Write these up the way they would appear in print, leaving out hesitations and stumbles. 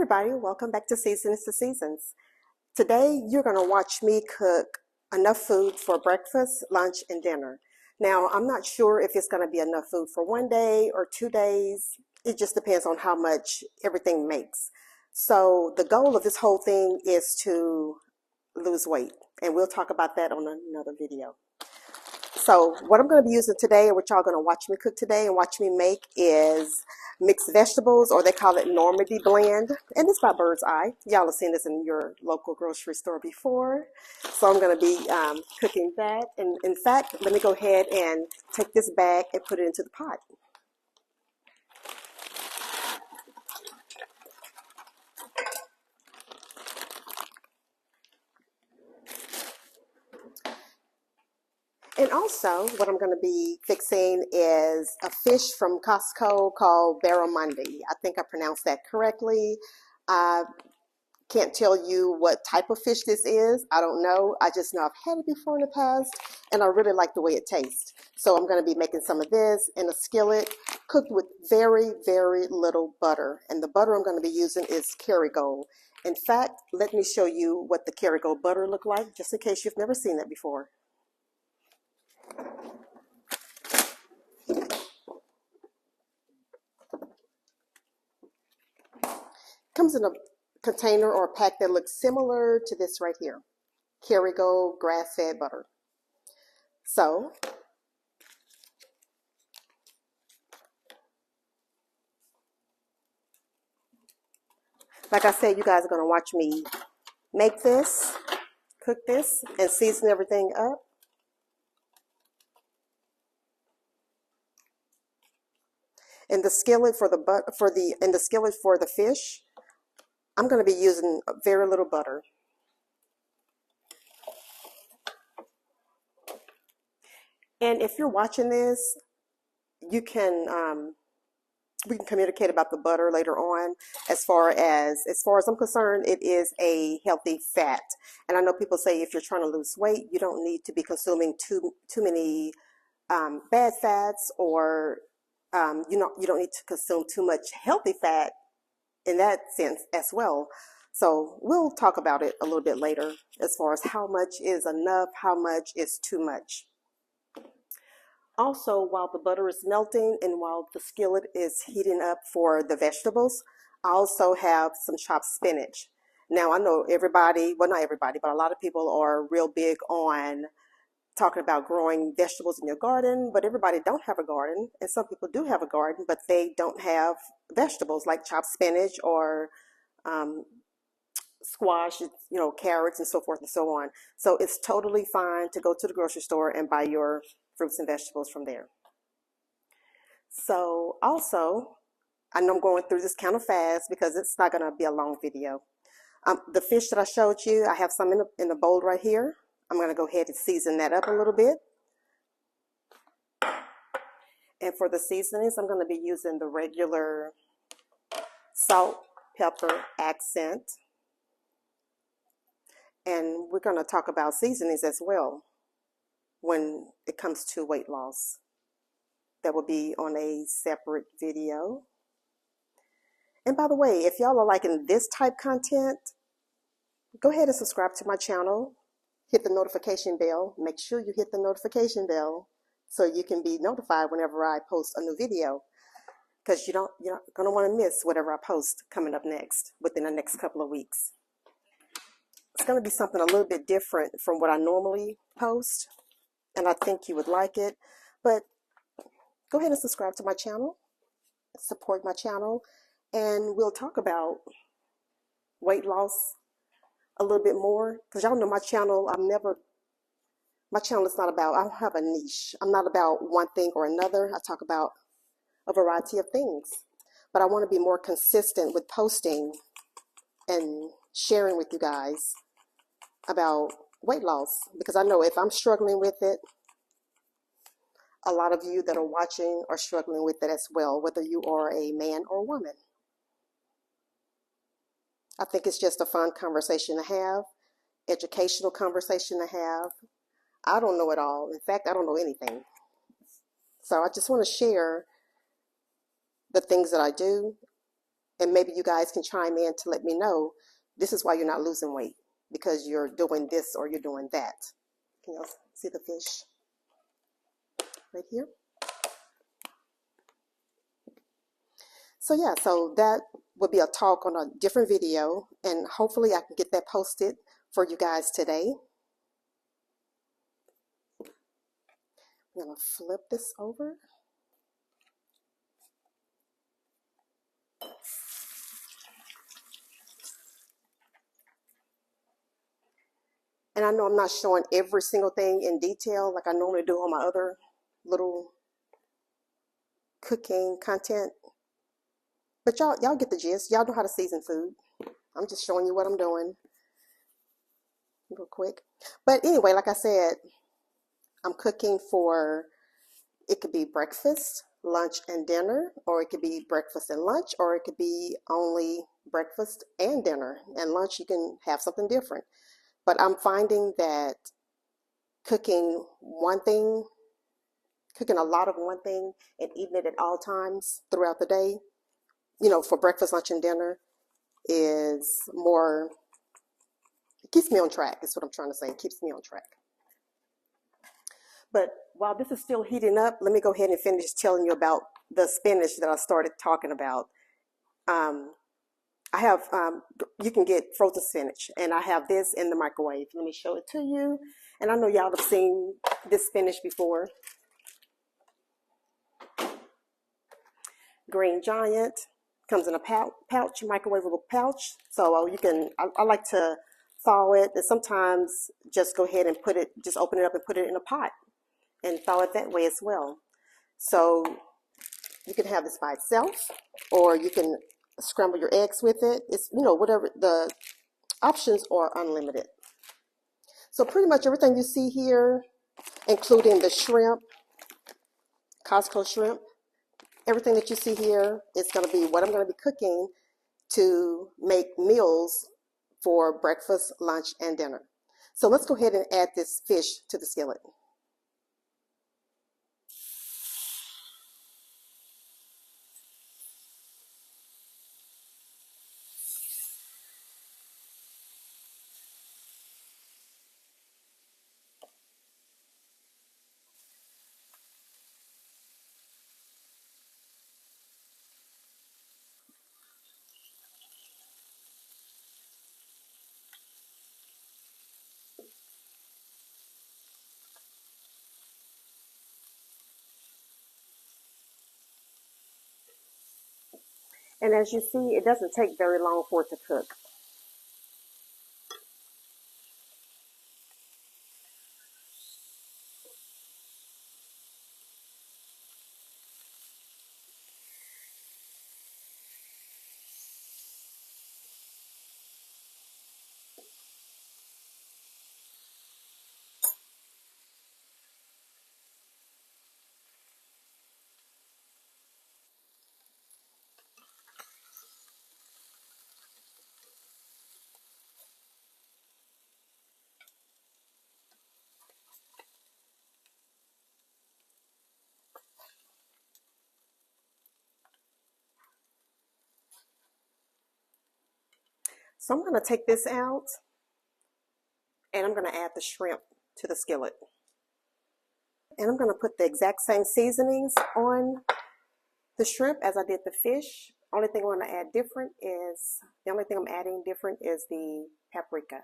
everybody, welcome back to Seasons to Seasons. Today you're going to watch me cook enough food for breakfast, lunch, and dinner. Now I'm not sure if it's going to be enough food for one day or 2 days. It just depends on how much everything makes. So the goal of this whole thing is to lose weight, and we'll talk about that on another video. So what I'm going to be using today, and what y'all going to watch me cook today and watch me make, is mixed vegetables, or they call it Normandy blend, and it's by Bird's Eye. Y'all have seen this in your local grocery store before. So I'm going to be cooking that, and in fact, let me go ahead and take this bag and put it into the pot. And also, what I'm going to be fixing is a fish from Costco called barramundi. I think I pronounced that correctly. I can't tell you what type of fish this is. I don't know. I just know I've had it before in the past, and I really like the way it tastes. So I'm going to be making some of this in a skillet, cooked with very, very little butter. And the butter I'm going to be using is Kerrygold. In fact, let me show you what the Kerrygold butter look like, just in case you've never seen that before. Comes in a container or a pack that looks similar to this right here, Kerrygold grass-fed butter. So like I said, you guys are going to watch me make this, cook this, and season everything up. In the skillet for the fish, I'm going to be using very little butter. And if you're watching this, you can we can communicate about the butter later on. As far as I'm concerned, it is a healthy fat. And I know people say if you're trying to lose weight, you don't need to be consuming too many bad fats, or you don't need to consume too much healthy fat in that sense as well. So we'll talk about it a little bit later as far as how much is enough, how much is too much. Also, while the butter is melting and while the skillet is heating up for the vegetables, I also have some chopped spinach. Now, I know everybody, well, not everybody, but a lot of people are real big on talking about growing vegetables in your garden, but everybody don't have a garden, and some people do have a garden, but they don't have vegetables like chopped spinach or squash, carrots and so forth and so on. So it's totally fine to go to the grocery store and buy your fruits and vegetables from there. So also, I know I'm going through this kind of fast because it's not going to be a long video. The fish that I showed you, I have some in the bowl right here. I'm going to go ahead and season that up a little bit. And for the seasonings, I'm going to be using the regular salt, pepper, accent. And we're going to talk about seasonings as well when it comes to weight loss. That will be on a separate video. And by the way, if y'all are liking this type content, go ahead and subscribe to my channel. Hit the notification bell. Make sure you hit the notification bell so you can be notified whenever I post a new video, because you're not going to want to miss whatever I post coming up next within the next couple of weeks. It's going to be something a little bit different from what I normally post, and I think you would like it. But go ahead and subscribe to my channel, support my channel, and we'll talk about weight loss a little bit more, because y'all know my channel, my channel is not about, I don't have a niche. I'm not about one thing or another. I talk about a variety of things, but I want to be more consistent with posting and sharing with you guys about weight loss, because I know if I'm struggling with it, a lot of you that are watching are struggling with it as well, whether you are a man or woman. I think it's just a fun conversation to have, educational conversation to have. I don't know it all. In fact, I don't know anything. So I just want to share the things that I do And maybe you guys can chime in to let me know this is why you're not losing weight, because you're doing this or you're doing that. Can you see the fish right here? So yeah, so that would be a talk on a different video, and hopefully I can get that posted for you guys today. I'm gonna flip this over. And I know I'm not showing every single thing in detail like I normally do on my other little cooking content. But y'all get the gist. Y'all know how to season food. I'm just showing you what I'm doing real quick. But anyway, like I said, I'm cooking for, it could be breakfast, lunch, and dinner, or it could be breakfast and lunch, or it could be only breakfast and dinner. And lunch, you can have something different. But I'm finding that cooking one thing, cooking a lot of one thing and eating it at all times throughout the day, you know, for breakfast, lunch, and dinner is more, it keeps me on track, is what I'm trying to say. It keeps me on track. But while this is still heating up, let me go ahead and finish telling you about the spinach that I started talking about. I have, you can get frozen spinach, and I have this in the microwave. Let me show it to you. And I know y'all have seen this spinach before. Green Giant, comes in a pouch, microwavable pouch. So you can, I like to thaw it, and sometimes just go ahead and put it, just open it up and put it in a pot and thaw it that way as well. So you can have this by itself, or you can scramble your eggs with it. It's, you know, whatever, the options are unlimited. So pretty much everything you see here, including the shrimp, Costco shrimp, everything that you see here is going to be what I'm going to be cooking to make meals for breakfast, lunch, and dinner. So let's go ahead and add this fish to the skillet. And as you see, it doesn't take very long for it to cook. So I'm going to take this out, and I'm going to add the shrimp to the skillet. And I'm going to put the exact same seasonings on the shrimp as I did the fish. Only thing I'm going to add different is, the only thing I'm adding different is the paprika.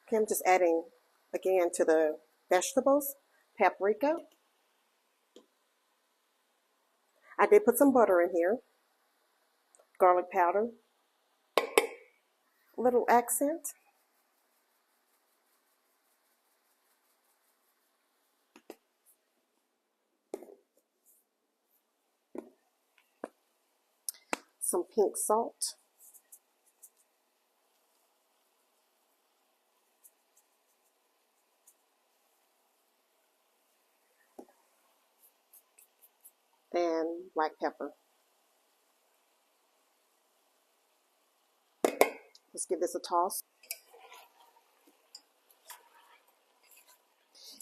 Okay, I'm just adding again to the vegetables, paprika. I did put some butter in here, garlic powder, a little accent. Some pink salt. And black pepper. Let's give this a toss.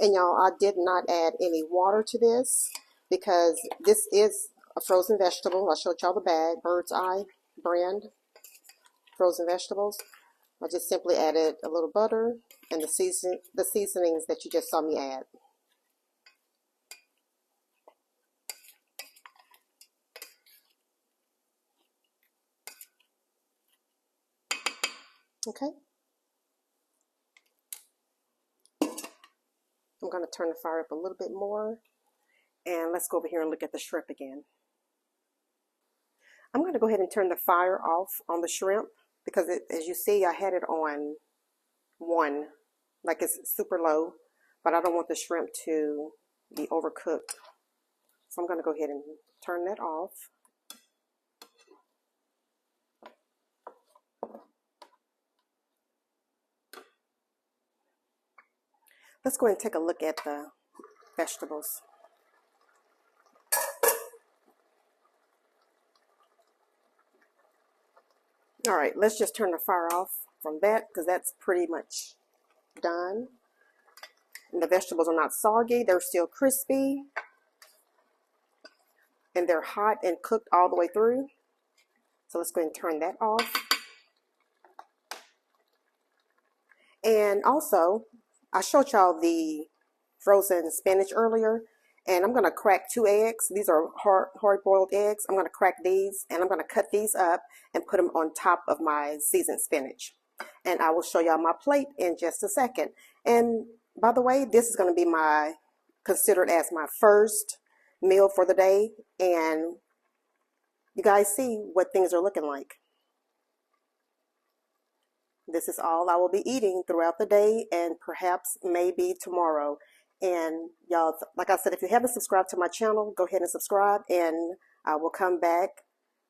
And y'all, I did not add any water to this because this is a frozen vegetable. I showed y'all the bag, Bird's Eye brand frozen vegetables. I just simply added a little butter and the seasonings that you just saw me add. Okay. I'm going to turn the fire up a little bit more. And let's go over here and look at the shrimp again. I'm going to go ahead and turn the fire off on the shrimp because as you see, I had it on 1, like it's super low, but I don't want the shrimp to be overcooked. So I'm going to go ahead and turn that off. Let's go ahead and take a look at the vegetables. All right, let's just turn the fire off from that because that's pretty much done. And the vegetables are not soggy, they're still crispy. And they're hot and cooked all the way through. So let's go ahead and turn that off. And also, I showed y'all the frozen spinach earlier, and I'm going to crack 2 eggs. These are hard-boiled eggs. I'm going to crack these, and I'm going to cut these up and put them on top of my seasoned spinach. And I will show y'all my plate in just a second. And by the way, this is going to be considered as my first meal for the day, and you guys see what things are looking like. This is all I will be eating throughout the day and perhaps maybe tomorrow. And y'all, like I said, if you haven't subscribed to my channel, go ahead and subscribe, and I will come back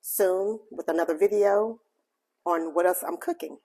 soon with another video on what else I'm cooking.